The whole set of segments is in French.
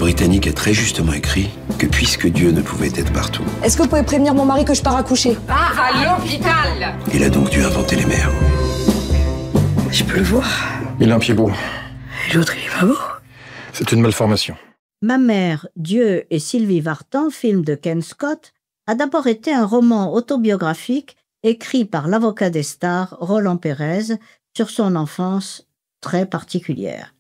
Britannique a très justement écrit que puisque Dieu ne pouvait être partout, Est-ce que vous pouvez prévenir mon mari que je pars accoucher? Pars à l'hôpital. il a donc dû inventer les mères. Je peux le voir. Il a un pied beau. Et l'autre, il est pas beau. C'est une malformation. Ma mère, Dieu et Sylvie Vartan, film de Ken Scott, a d'abord été un roman autobiographique écrit par l'avocat des stars, Roland Pérez, sur son enfance très particulière.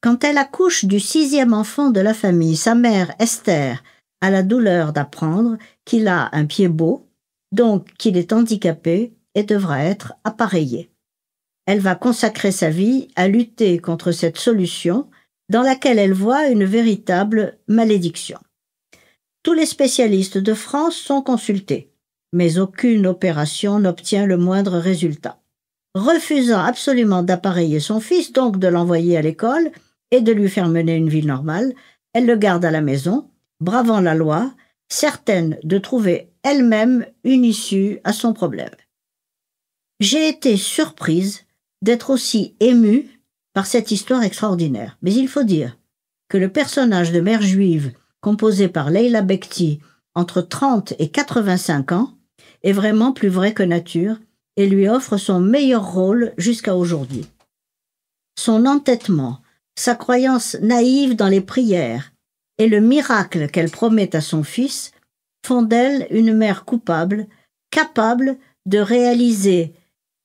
Quand elle accouche du 6e enfant de la famille, sa mère, Esther, a la douleur d'apprendre qu'il a un pied beau, donc qu'il est handicapé et devra être appareillé. Elle va consacrer sa vie à lutter contre cette solution dans laquelle elle voit une véritable malédiction. Tous les spécialistes de France sont consultés, mais aucune opération n'obtient le moindre résultat. Refusant absolument d'appareiller son fils, donc de l'envoyer à l'école et de lui faire mener une vie normale, elle le garde à la maison, bravant la loi, certaine de trouver elle-même une issue à son problème. J'ai été surprise d'être aussi émue par cette histoire extraordinaire. Mais il faut dire que le personnage de mère juive, composé par Leila Bekti, entre 30 et 85 ans, est vraiment plus vrai que nature et lui offre son meilleur rôle jusqu'à aujourd'hui. Son entêtement, sa croyance naïve dans les prières et le miracle qu'elle promet à son fils font d'elle une mère coupable, capable de réaliser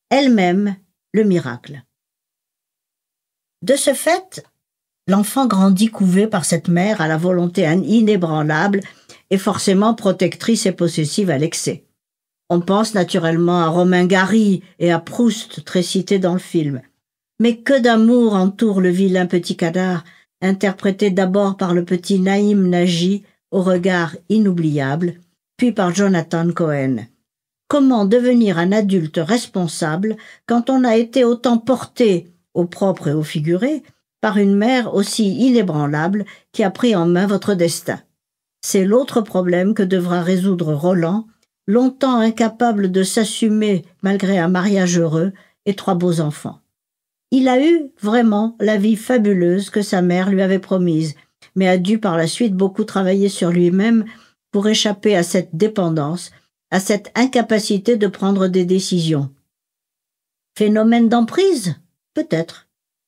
elle-même le miracle. De ce fait, l'enfant grandit couvé par cette mère à la volonté inébranlable et forcément protectrice et possessive à l'excès. On pense naturellement à Romain Gary et à Proust, très cités dans le film. Mais que d'amour entoure le vilain petit canard, interprété d'abord par le petit Naïm Nagy au regard inoubliable, puis par Jonathan Cohen. Comment devenir un adulte responsable quand on a été autant porté, au propre et au figuré, par une mère aussi inébranlable qui a pris en main votre destin? C'est l'autre problème que devra résoudre Roland, longtemps incapable de s'assumer malgré un mariage heureux et 3 beaux enfants. Il a eu vraiment la vie fabuleuse que sa mère lui avait promise, mais a dû par la suite beaucoup travailler sur lui-même pour échapper à cette dépendance, à cette incapacité de prendre des décisions. Phénomène d'emprise? Peut-être.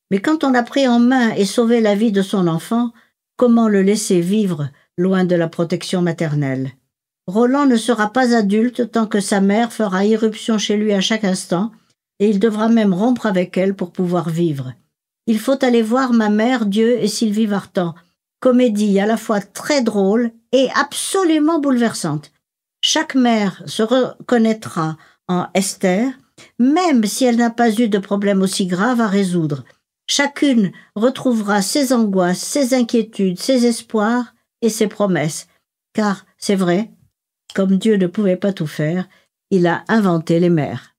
Mais quand on a pris en main et sauvé la vie de son enfant, comment le laisser vivre loin de la protection maternelle? Roland ne sera pas adulte tant que sa mère fera irruption chez lui à chaque instant, et il devra même rompre avec elle pour pouvoir vivre. Il faut aller voir Ma mère, Dieu et Sylvie Vartan, comédie à la fois très drôle et absolument bouleversante. Chaque mère se reconnaîtra en Esther, même si elle n'a pas eu de problème aussi grave à résoudre. Chacune retrouvera ses angoisses, ses inquiétudes, ses espoirs et ses promesses. Car, c'est vrai, comme Dieu ne pouvait pas tout faire, il a inventé les mères.